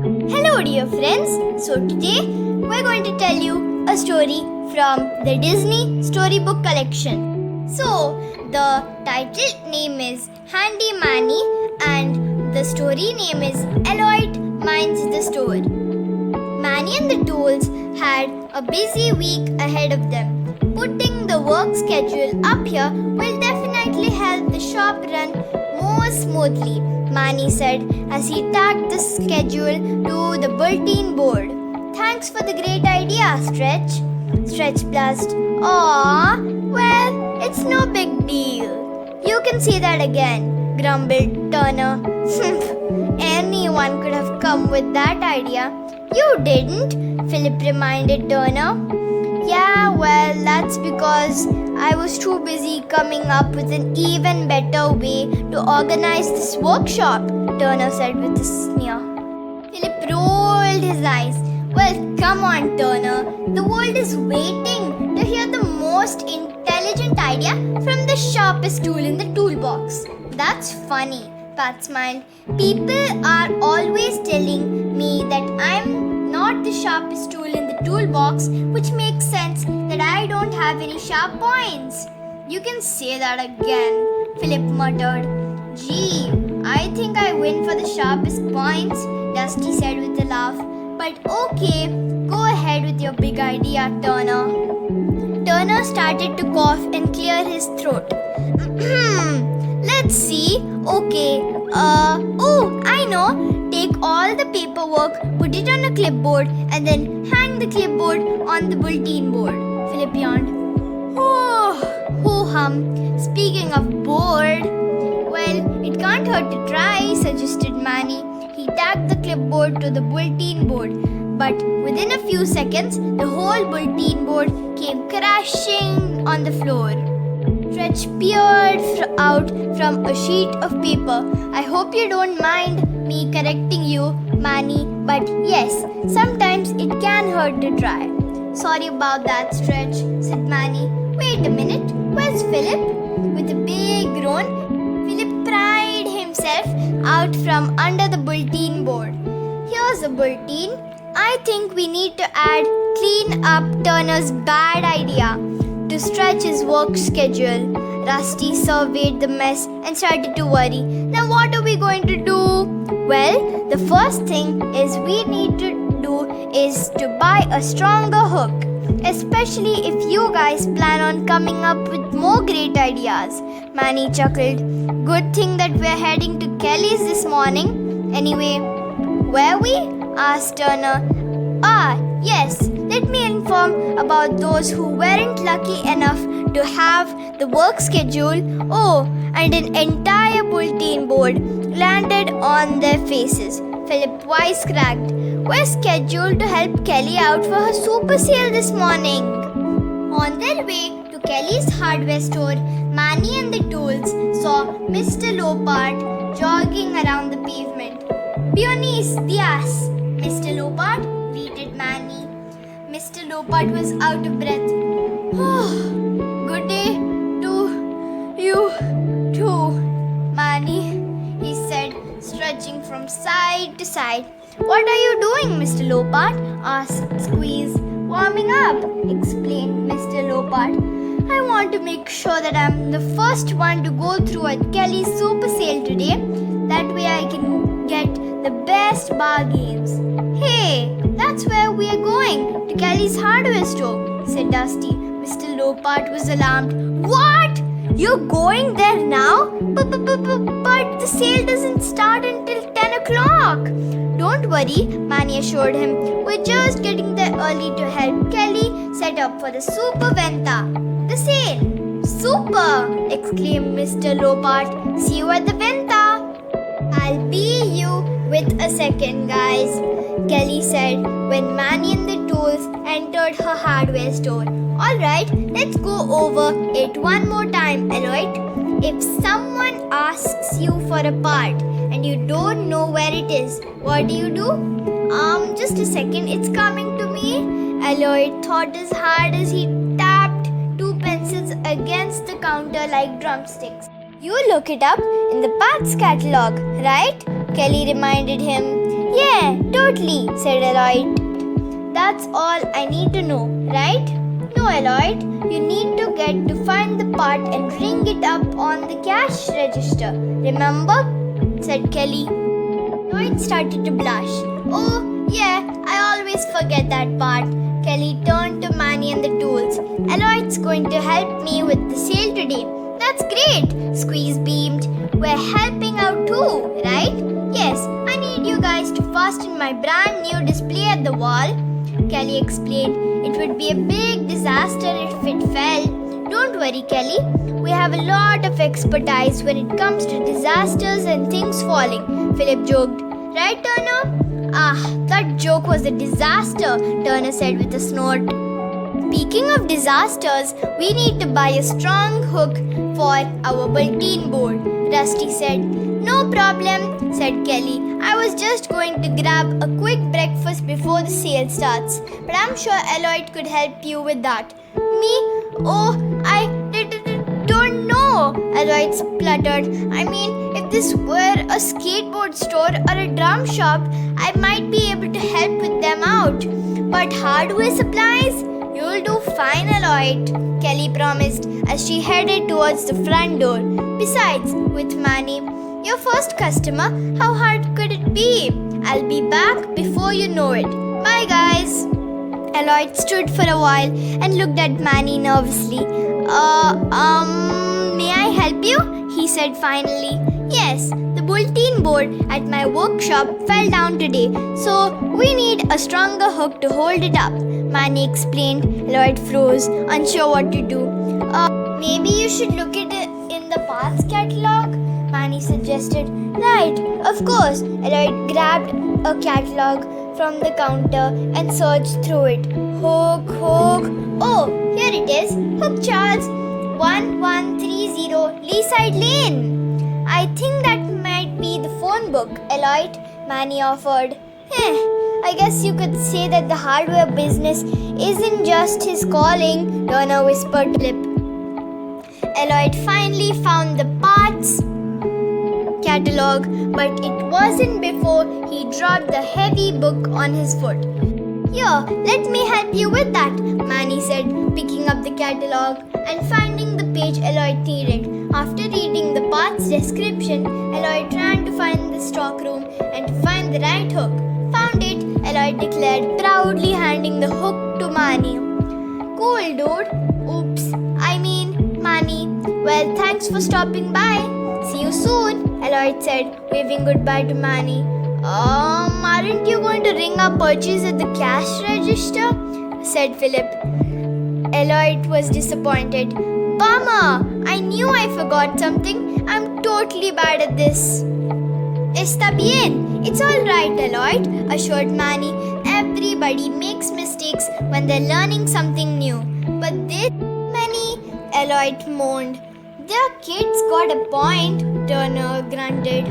Hello, dear friends. So, today we're going to tell you a story from the Disney Storybook Collection. So, the title name is Handy Manny, and the story name is Eloit Minds the Store. Manny and the Tools had a busy week ahead of them. Putting the work schedule up here will definitely help the shop run more smoothly, Manny said as he tacked the schedule to the bulletin board. Thanks for the great idea, Stretch. Stretch blushed. Aw, well, it's no big deal. You can say that again, grumbled Turner. Anyone could have come with that idea. You didn't, Philip reminded Turner. Yeah, well, that's because I was too busy coming up with an even better way to organize this workshop, Turner said with a sneer. Philip rolled his eyes. Well, come on, Turner. The world is waiting to hear the most intelligent idea from the sharpest tool in the toolbox. That's funny, Pat smiled. People are always telling me that I'm not the sharpest tool in the toolbox, which makes sense that I don't have any sharp points. You can say that again, Philip muttered. Gee, I think I win for the sharpest points, Dusty said with a laugh. But okay, go ahead with your big idea, Turner. Turner started to cough and clear his throat. Let's see. Okay, I know. Take all the paperwork, put it on a clipboard, and then hang the clipboard on the bulletin board, Philip yawned. Oh, ho-hum. Speaking of board, well, it can't hurt to try, suggested Manny. He tacked the clipboard to the bulletin board, but within a few seconds, the whole bulletin board came crashing on the floor. Stretch peered out from a sheet of paper. I hope you don't mind me correcting you, Manny, but yes, sometimes it can hurt to try. Sorry about that, Stretch, said Manny. Wait a minute, where's Philip? With a big groan, Philip pried himself out from under the bulletin board. Here's the bulletin. I think we need to add clean up Turner's bad idea to stretch his work schedule. Rusty surveyed the mess and started to worry. Now what are we going to do? Well, the first thing we need to do is to buy a stronger hook. Especially if you guys plan on coming up with more great ideas. Manny chuckled. Good thing that we're heading to Kelly's this morning. Anyway, were we? Asked Turner. Yes. Let me inform about those who weren't lucky enough to have the work schedule. Oh, and an entire bulletin board landed on their faces. Philip wisecracked. We're scheduled to help Kelly out for her super sale this morning. On their way to Kelly's hardware store, Manny and the Tools saw Mr. Lopart jogging around the pavement. Buenos dias, Mr. Lopart, greeted Manny. Mr. Lopart was out of breath. Good day to you too, Manny, he said, stretching from side to side. What are you doing, Mr. Lopart? Asked Squeeze. Warming up, explained Mr. Lopart. I want to make sure that I'm the first one to go through at Kelly's super sale today. That way I can get the best bargains. Hey, that's where we are going, to Kelly's hardware store, said Dusty. Mr. Lopart was alarmed. What? You're going there now? But the sale doesn't start until 10 o'clock. Don't worry, Manny assured him. We're just getting there early to help Kelly set up for the Super Venta. The sale. Super! Exclaimed Mr. Lopart. See you at the Venta. I'll be you with a second, guys, Kelly said when Manny and the Tools entered her hardware store. Alright, let's go over it one more time, Eloit. If someone asks you for a part and you don't know where it is, what do you do? Just a second, it's coming to me. Eloit thought as hard as he tapped two pencils against the counter like drumsticks. You look it up in the parts catalog, right? Kelly reminded him. Yeah, totally, said Eloyd. That's all I need to know, right? No, Eloyd, you need to get to find the part and ring it up on the cash register. Remember? Said Kelly. Eloyd started to blush. Oh, yeah, I always forget that part. Kelly turned to Manny and the tools. Eloyd's going to help me with the sale today. That's great, Squeeze beamed. We're helping out too, right? Yes, I need you guys to fasten my brand new display at the wall. Kelly explained. It would be a big disaster if it fell. Don't worry, Kelly. We have a lot of expertise when it comes to disasters and things falling, Philip joked. Right, Turner? Ah, that joke was a disaster, Turner said with a snort. Speaking of disasters, we need to buy a strong hook for our bulletin board, Rusty said. No problem, said Kelly. I was just going to grab a quick breakfast before the sale starts, but I'm sure Eloyd could help you with that. Me? Oh, I don't know, Eloyd spluttered. I mean, if this were a skateboard store or a drum shop, I might be able to help with them out. But hardware supplies? You'll do fine, Eloyd, Kelly promised as she headed towards the front door. Besides, with Manny, your first customer, how hard could it be? I'll be back before you know it. Bye, guys. Eloyd stood for a while and looked at Manny nervously. May I help you? He said finally. Yes, the bulletin board at my workshop fell down today, so we need a stronger hook to hold it up, Manny explained. Eloyd froze, unsure what to do. Maybe you should look at it in the parts catalog, Manny suggested. Right, of course. Eloyd grabbed a catalog from the counter and searched through it. Hook. Oh, here it is. Hook Charles, 1130 Leaside Lane. I think that might be the phone book, Eloyd, Manny offered. I guess you could say that the hardware business isn't just his calling, Turner whispered to Philip. Eloyd finally found the parts catalog, but it wasn't before he dropped the heavy book on his foot. Here, let me help you with that, Manny said, picking up the catalog and finding the page Eloyd needed. After reading the parts description, Eloyd ran to find the stockroom and to find the right hook. Found it, Eloyd declared, proudly handing the hook to Manny. Cool, dude. Oops, I mean, Manny. Well, thanks for stopping by. See you soon, Eloyd said, waving goodbye to Manny. Aren't you going to ring our purchase at the cash register? Said Philip. Eloyd was disappointed. Bummer! I knew I forgot something. I'm totally bad at this. Está bien. It's alright, Eloyd, assured Manny. Everybody makes mistakes when they're learning something new. But this many, Eloyd moaned. Their kids got a point, Turner grunted.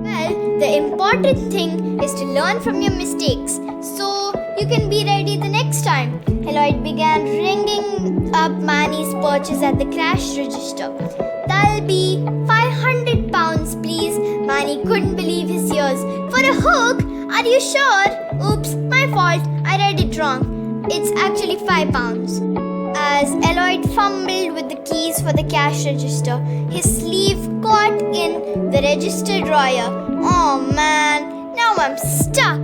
Well, the important thing is to learn from your mistakes, so you can be ready the next time. Eloyd began ringing up Manny's purchase at the cash register. That'll be 500 pounds, please. Manny couldn't believe his ears. For a hook? Are you sure? Oops, my fault. I read it wrong. It's actually 5 pounds. As Eloyd fumbled with the keys for the cash register, his sleeve caught in the register drawer. Oh man, now I'm stuck.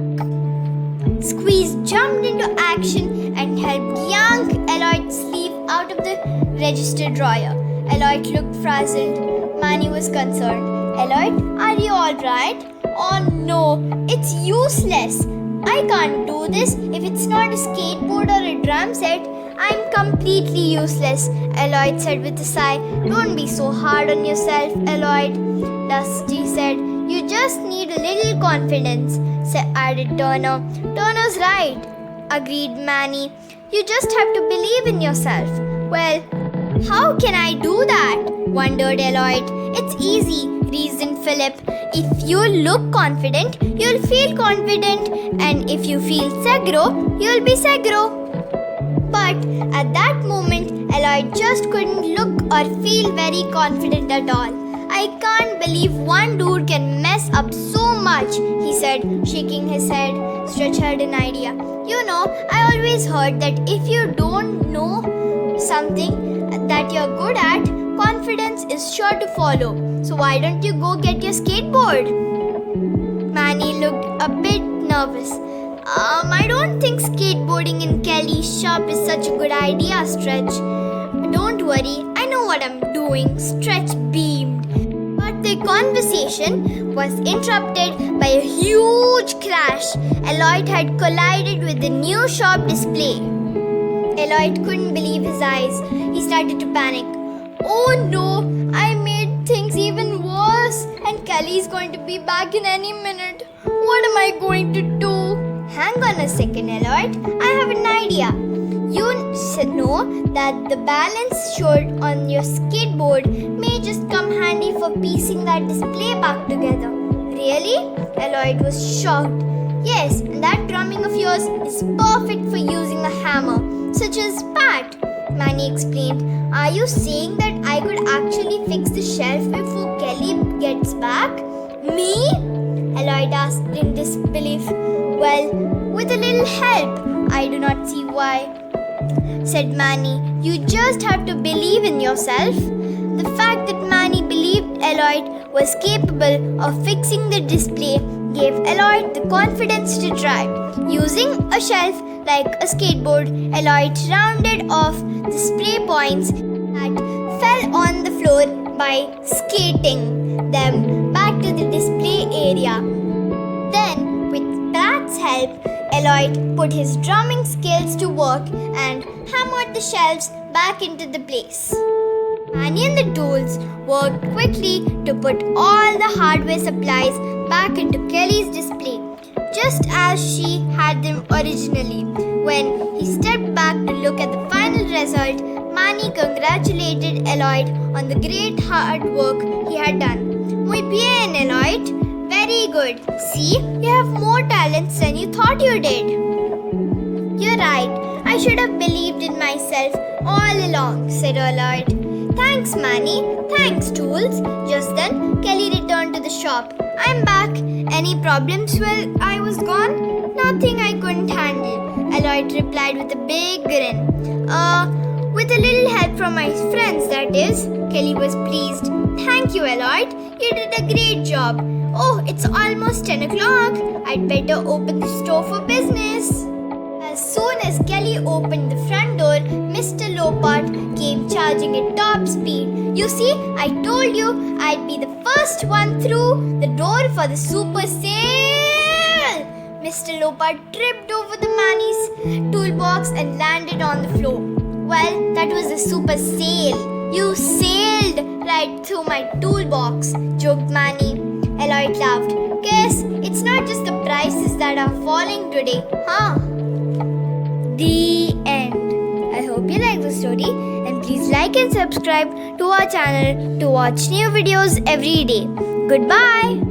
Squeeze jumped into action and helped yank Eloyd's sleeve out of the register drawer. Eloyd looked frazzled. Manny was concerned. Eloyd, are you alright? Oh no, it's useless. I can't do this if it's not a skateboard or a drum set. I'm completely useless, Eloyd said with a sigh. Don't be so hard on yourself, Eloyd, Dusty said. You just need a little confidence, added Turner. Turner's right, agreed Manny. You just have to believe in yourself. Well, how can I do that? Wondered Eloyd. It's easy, reasoned Philip. If you look confident, you'll feel confident. And if you feel segro, you'll be segro. But at that moment, Eloyd just couldn't look or feel very confident at all. I can't believe one dude can mess up so much, he said, shaking his head. Stretch had an idea. You know, I always heard that if you don't know something that you're good at, confidence is sure to follow. So why don't you go get your skateboard? Manny looked a bit nervous. I don't think skateboarding in Kelly's shop is such a good idea, Stretch. Don't worry, I know what I'm doing, Stretch beamed. But the conversation was interrupted by a huge crash. Eloyd had collided with the new shop display. Eloyd couldn't believe his eyes. He started to panic. Oh no, I made things even worse, and Kelly's going to be back in any minute. What am I going to do? Hang on a second, Eloyd. I have an idea. You know that the balance showed on your skateboard may just come handy for piecing that display back together. Really? Eloyd was shocked. Yes, and that drumming of yours is perfect for using a hammer, such as Pat, Manny explained. Are you saying that I could actually fix the shelf before Kelly gets back? Me? Eloyd asked in disbelief. Well, with a little help, I do not see why, said Manny. You just have to believe in yourself. The fact that Manny believed Eloyd was capable of fixing the display gave Eloyd the confidence to try. Using a shelf like a skateboard, Eloyd rounded off the spray points that fell on the floor by skating them back to the display area. Then, with Pat's help, Eloyd put his drumming skills to work and hammered the shelves back into the place. Manny and the tools worked quickly to put all the hardware supplies back into Kelly's display, just as she had them originally. When he stepped back to look at the final result, Manny congratulated Eloyd on the great hard work he had done. Muy bien, Eloyd. Very good. See, you have more talents than you thought you did. You're right. I should have believed in myself all along, said Eloyd. Thanks, Manny. Thanks, Tools. Just then, Kelly returned to the shop. I'm back. Any problems while I was gone? Nothing I couldn't handle, Eloyd replied with a big grin. With a little help from my friends, that is. Kelly was pleased. Thank you, Eloyd. You did a great job. Oh, it's almost 10 o'clock. I'd better open the store for business. As soon as Kelly opened the front door, Mr. Lopart came charging at top speed. You see, I told you I'd be the first one through the door for the super sale. Mr. Lopart tripped over the Manny's toolbox and landed on the floor. Well, that was the super sale. You sailed right through my toolbox, joked Manny. Eloyd laughed. Guess it's not just the prices that are falling today, huh? The end. I hope you like the story and please like and subscribe to our channel to watch new videos every day. Goodbye.